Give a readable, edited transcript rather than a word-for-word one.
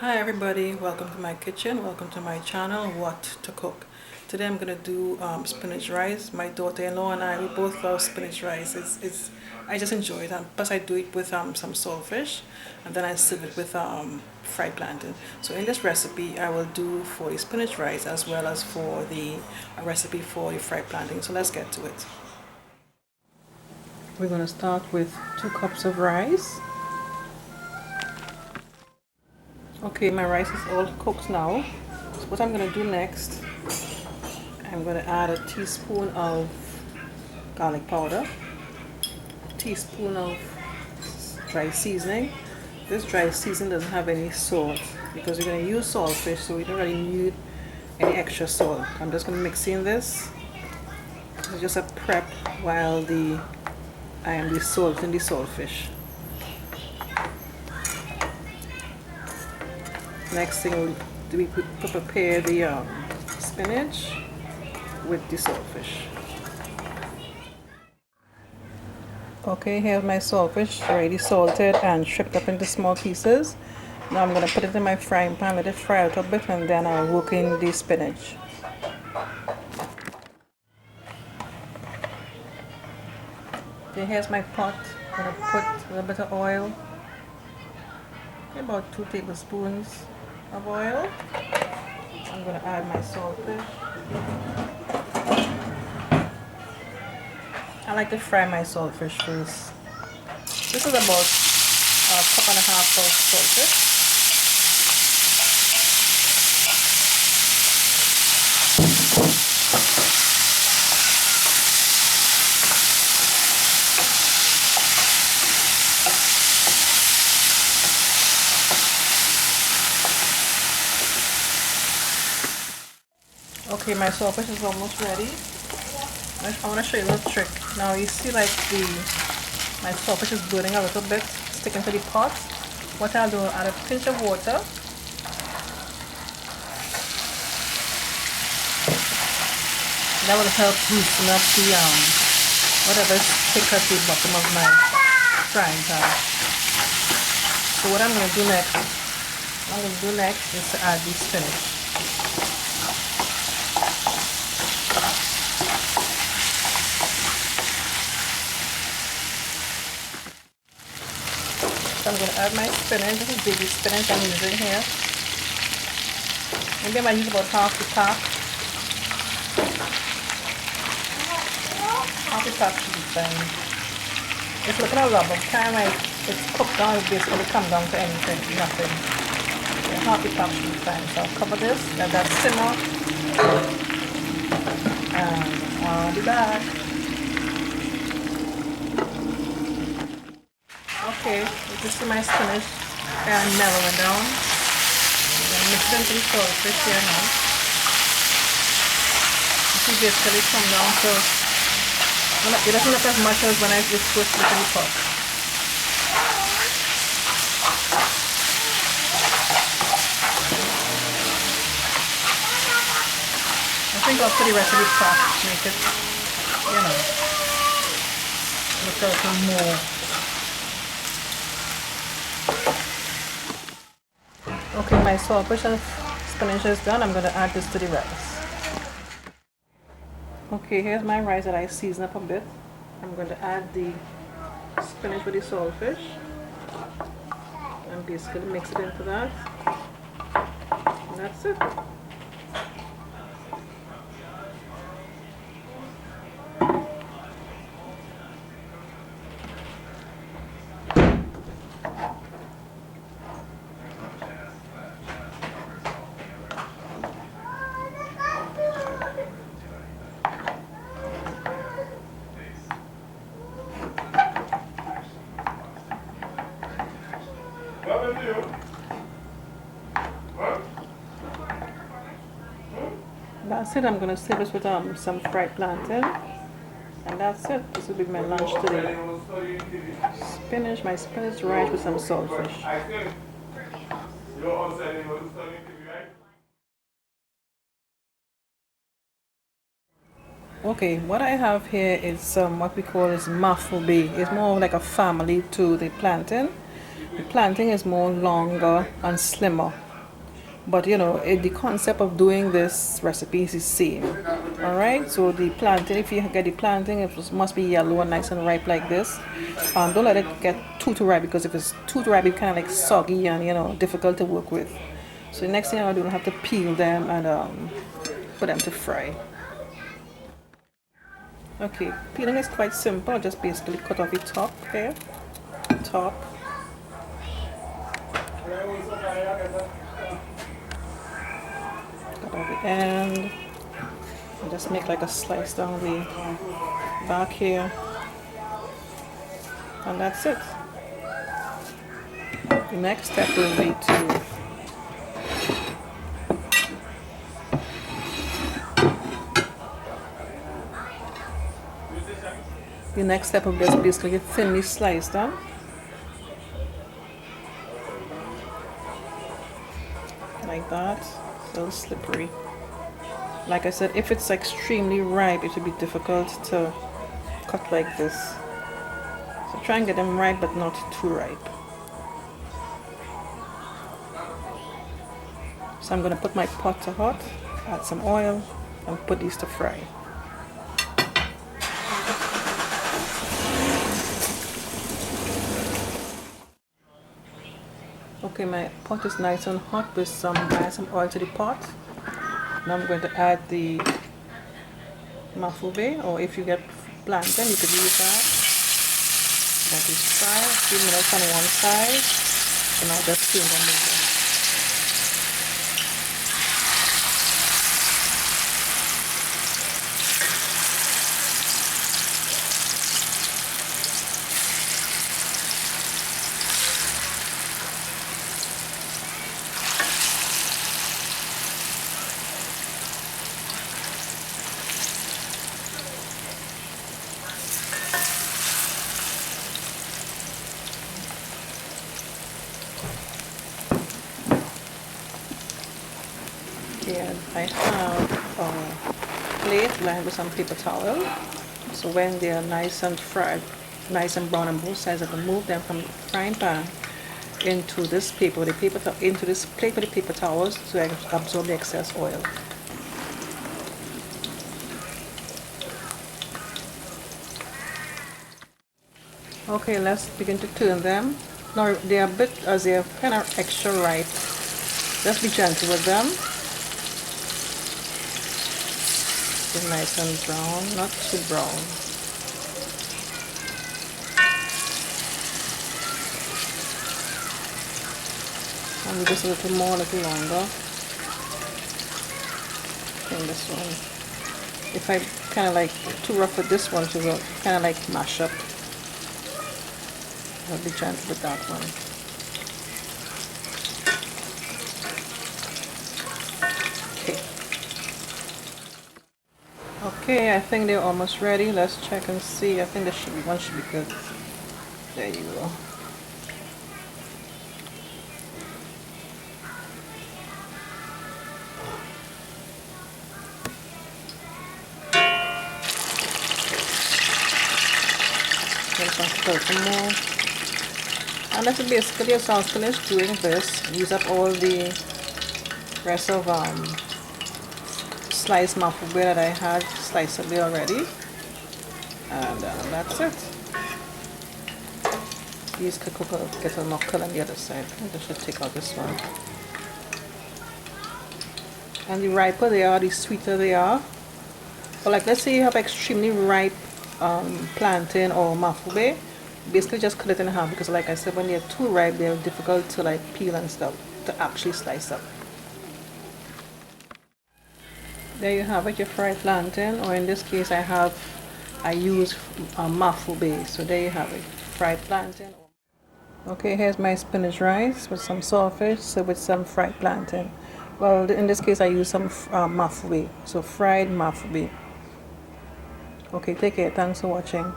Hi everybody, welcome to my kitchen, welcome to my channel, What to Cook. Today I'm going to do spinach rice. My daughter-in-law and I, we both love spinach rice. I just enjoy it, plus I do it with some sawfish, and then I serve it with fried plantain. So in this recipe I will do for the spinach rice as well as for the recipe for the fried plantain. So let's get to it. We're going to start with 2 cups of rice. Okay, my rice is all cooked now. So what I'm going to do next, I'm going to add a teaspoon of garlic powder, a teaspoon of dry seasoning. This dry seasoning doesn't have any salt because we're going to use saltfish, so we don't really need any extra salt. I'm just going to mix in this. It's just a prep while I am desalting the saltfish. Next thing we prepare the spinach with the saltfish. Okay, here's my saltfish already salted and stripped up into small pieces. Now I'm going to put it in my frying pan, let it fry out a bit, and then I'll work in the spinach. Okay, here's my pot. I'm going to put a little bit of oil, about 2 tablespoons of oil. I'm going to add my saltfish. I like to fry my saltfish first. This is about a cup and a half of saltfish. Okay, my saltfish is almost ready. I want to show you a little trick. Now you see like my saltfish is burning a little bit, sticking to the pot. What I'll do, I'll add a pinch of water. That will help loosen up the whatever's thick at the bottom of my frying pan. So what I'm going to do next is to add the spinach. So I'm going to add my spinach. This is baby spinach I'm using here. Maybe I might use about half the pack. Half the pack should be fine. It's looking a lot, but by the time it's cooked down, it basically come down to anything, nothing. So half the pack should be fine. So I'll cover this, let that simmer, and I'll be back. Okay, you can see my spinach and mellowing down. I'm going to mix it into the saltfish here now. You see basically come down to, it doesn't look as much as when I just first put it in the pot. I think I'll put the rest of the pot to make it, look a little more. Okay, my saltfish and spinach is done. I'm going to add this to the rice. Okay, here's my rice that I seasoned up a bit. I'm going to add the spinach with the saltfish and basically mix it into that. And that's it. That's it. I'm going to serve this with some fried plantain, and that's it. This will be my lunch today. My spinach rice with some saltfish. Okay, what I have here is what we call is Maugh Faugh Baugh. It's more like a family to the plantain. The plantain is more longer and slimmer. but you know, the concept of doing this recipe is the same. All right, so the plantain, if you get the plantain, must be yellow and nice and ripe like this. Don't let it get too ripe, because if it's too ripe it's kind of like soggy and, you know, difficult to work with. So the next thing I'll do, I have to peel them and put them to fry. Okay, peeling is quite simple. Just basically cut off the top here, top. Cut off the end. And just make like a slice down the back here. And that's it. The next step will be to basically thinly slice them. Like that. A little slippery. Like I said, if it's extremely ripe, it would be difficult to cut like this. So try and get them ripe, but not too ripe. So I'm going to put my pot to hot, add some oil, and put these to fry. Okay, my pot is nice and hot with add some oil to the pot. Now I'm going to add the Maugh Faugh Baugh, or if you get plantain, you could use that. That is fried, a few minutes on one side, and I'll just steam them over. Here I have a plate lined with some paper towel. So when they are nice and fried, nice and brown on both sides, I can move them from the frying pan into this paper, into this plate with the paper towels, so I can absorb the excess oil. Okay, let's begin to turn them. Now they are a bit, as they are kind of extra ripe. Just be gentle with them. They're nice and brown, not too brown. And just a little more, a little longer. In this one. If I kind of like too rough with this one, to kind of like mash up. I'll be gentle with that one. Okay, I think they're almost ready. Let's check and see. I think one should be good. There you go. Some more. And that's basically, so I'll finish doing this. Use up all the rest of sliced Maugh Faugh Baugh that I had sliced up there already, and that's it. These could cook get a knuckle on the other side. I just should take out this one. And the riper they are, the sweeter they are. But like, let's say you have extremely ripe plantain or Maugh Faugh Baugh, basically just cut it in half, because like I said, when they're too ripe, they're difficult to like peel and stuff, to actually slice up. There you have it, your fried plantain, or in this case I use Maugh Faugh Baugh. So there you have it, fried plantain. Okay, here's my spinach rice with some sawfish, so with some fried plantain. Well, in this case I use some Maugh Faugh Baugh, so fried Maugh Faugh Baugh. Okay, take care, thanks for watching.